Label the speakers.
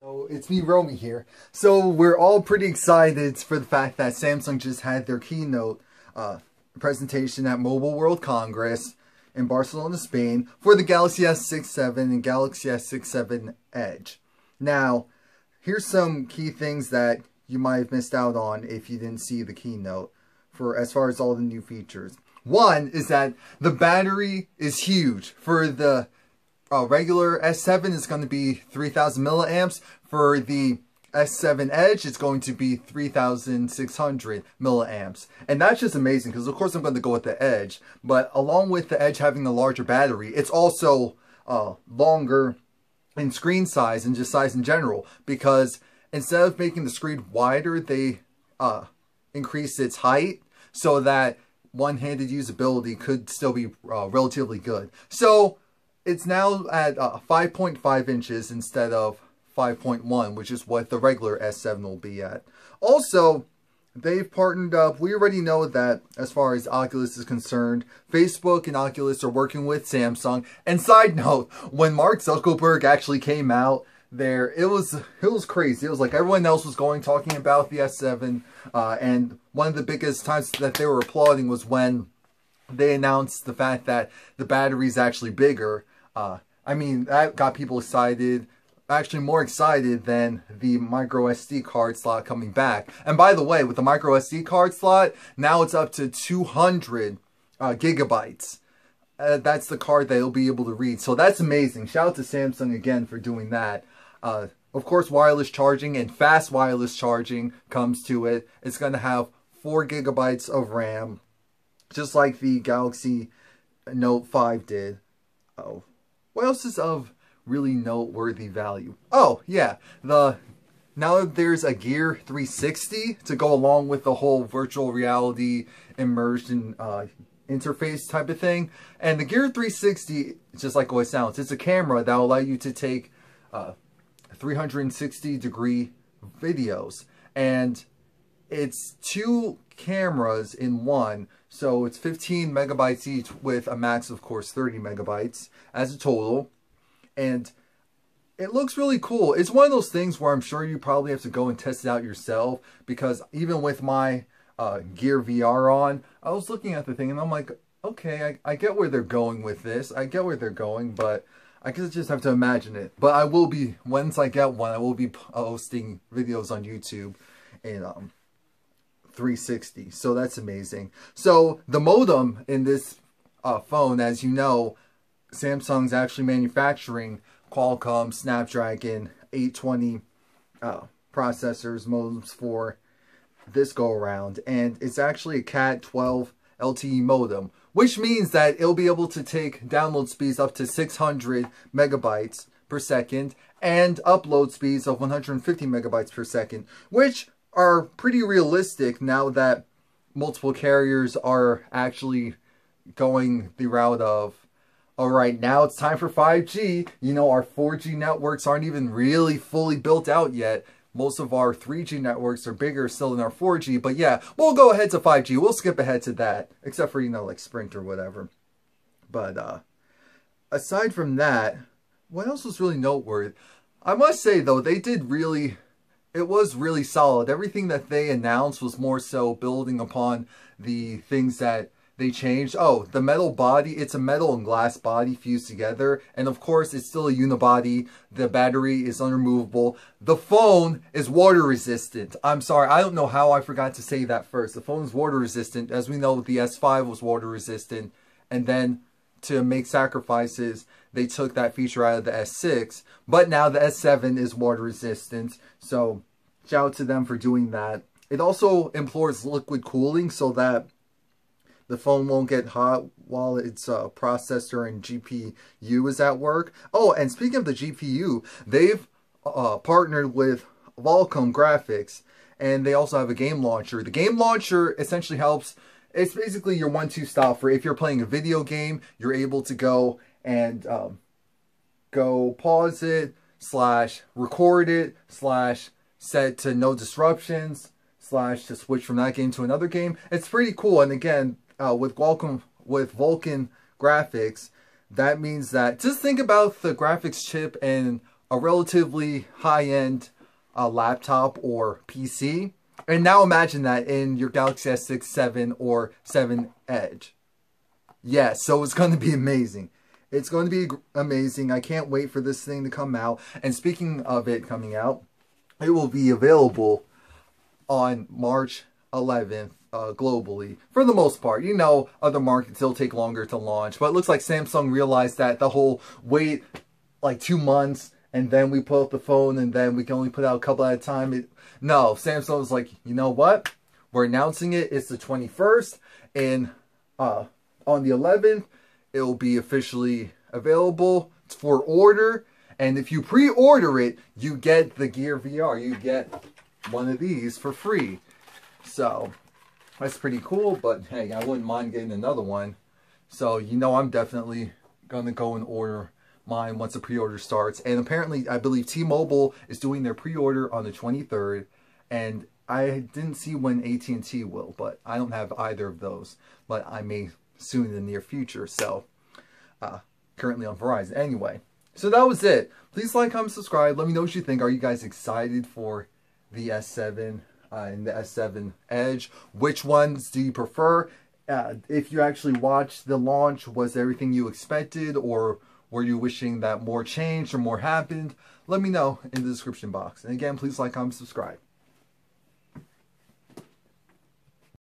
Speaker 1: So it's me, Romie here. So we're all pretty excited for the fact that Samsung just had their keynote presentation at Mobile World Congress in Barcelona, Spain for the Galaxy S6-7 and Galaxy S6-7 Edge. Now, here's some key things that you might have missed out on if you didn't see the keynote for as far as all the new features. One is that the battery is huge. For the regular S7 is going to be 3,000 milliamps. For the S7 Edge, it's going to be 3,600 milliamps. And that's just amazing because, of course, I'm going to go with the Edge. But along with the Edge having a larger battery, it's also longer in screen size and just size in general. Because instead of making the screen wider, they increased its height so that one-handed usability could still be relatively good. So it's now at 5.5 inches instead of 5.1, which is what the regular S7 will be at. Also, they've partnered up. We already know that as far as Oculus is concerned, Facebook and Oculus are working with Samsung. And side note, when Mark Zuckerberg actually came out there, it was crazy. It was like everyone else was talking about the S7, and one of the biggest times that they were applauding was when they announced the fact that the battery is actually bigger. I mean, that got people excited, actually more excited than the micro SD card slot coming back. And by the way, with the micro SD card slot, now it's up to 200 gigabytes. That's the card that you'll be able to read. So that's amazing. Shout out to Samsung again for doing that. Of course, wireless charging and fast wireless charging comes to it. It's going to have 4 gigabytes of RAM, just like the Galaxy Note 5 did. Oh, what else is of really noteworthy value? Oh, yeah. Now there's a Gear 360 to go along with the whole virtual reality immersion interface type of thing. And the Gear 360, just like what it sounds, it's a camera that will allow you to take 360-degree videos. And it's 2 cameras in one, so it's 15 megabytes each with a max, of course, 30 megabytes as a total. And it looks really cool. It's one of those things where I'm sure you probably have to go and test it out yourself, because even with my GearVR on, I was looking at the thing and I'm like, okay, I get where they're going with this. I get where they're going, but I guess I just have to imagine it. But I will be, once I get one, I will be posting videos on YouTube in 360. So that's amazing. So the modem in this phone, as you know, Samsung's actually manufacturing Qualcomm Snapdragon 820 processors, modems for this go around, and it's actually a Cat 12 LTE modem, which means that it'll be able to take download speeds up to 600 megabytes per second and upload speeds of 150 megabytes per second, which are pretty realistic now that multiple carriers are actually going the route of, all right, now it's time for 5G. You know, our 4G networks aren't even really fully built out yet. Most of our 3G networks are bigger still than our 4G. But yeah, we'll go ahead to 5G. We'll skip ahead to that. Except for, you know, like Sprint or whatever. But aside from that, what else was really noteworthy? I must say, though, they did really... It was really solid. Everything that they announced was more so building upon the things that they changed. Oh, the metal body, it's a metal and glass body fused together. And of course, it's still a unibody. The battery is unremovable. The phone is water resistant. I'm sorry, I don't know how I forgot to say that first. The phone is water resistant. As we know, the S5 was water resistant. And then to make sacrifices, they took that feature out of the S6. But now the S7 is water resistant. So shout out to them for doing that. It also employs liquid cooling so that the phone won't get hot while its processor and GPU is at work. Oh, and speaking of the GPU, they've partnered with Qualcomm Graphics, and they also have a game launcher. The game launcher essentially helps. It's basically your one-two stop for if you're playing a video game, you're able to go and go pause it, /record it, /set to no disruptions, / to switch from that game to another game. It's pretty cool. And again, with Vulkan graphics, that means that just think about the graphics chip in a relatively high-end laptop or PC. And now imagine that in your Galaxy S6, 7, or 7 Edge. Yeah, so it's going to be amazing. It's going to be amazing. I can't wait for this thing to come out. And speaking of it coming out, it will be available on March 11th globally, for the most part. You know, other markets will take longer to launch, but it looks like Samsung realized that the whole wait like 2 months and then we put up the phone and then we can only put out a couple at a time. No, Samsung's like, you know what? We're announcing it. It's the 21st, and on the 11th, it will be officially available. It's for order, and if you pre-order it, you get the GearVR. You get one of these for free. So that's pretty cool, but hey, I wouldn't mind getting another one. So you know I'm definitely gonna go and order mine once the pre-order starts. And apparently, I believe T-Mobile is doing their pre-order on the 23rd, and I didn't see when AT&T will, but I don't have either of those, but I may soon in the near future. So currently on Verizon. Anyway, so that was it. Please like, comment, subscribe. Let me know what you think. Are you guys excited for the S7 and the S7 Edge? Which ones do you prefer? If you actually watched the launch, was everything you expected, or were you wishing that more changed or more happened? Let me know in the description box. And again, please like, comment, subscribe.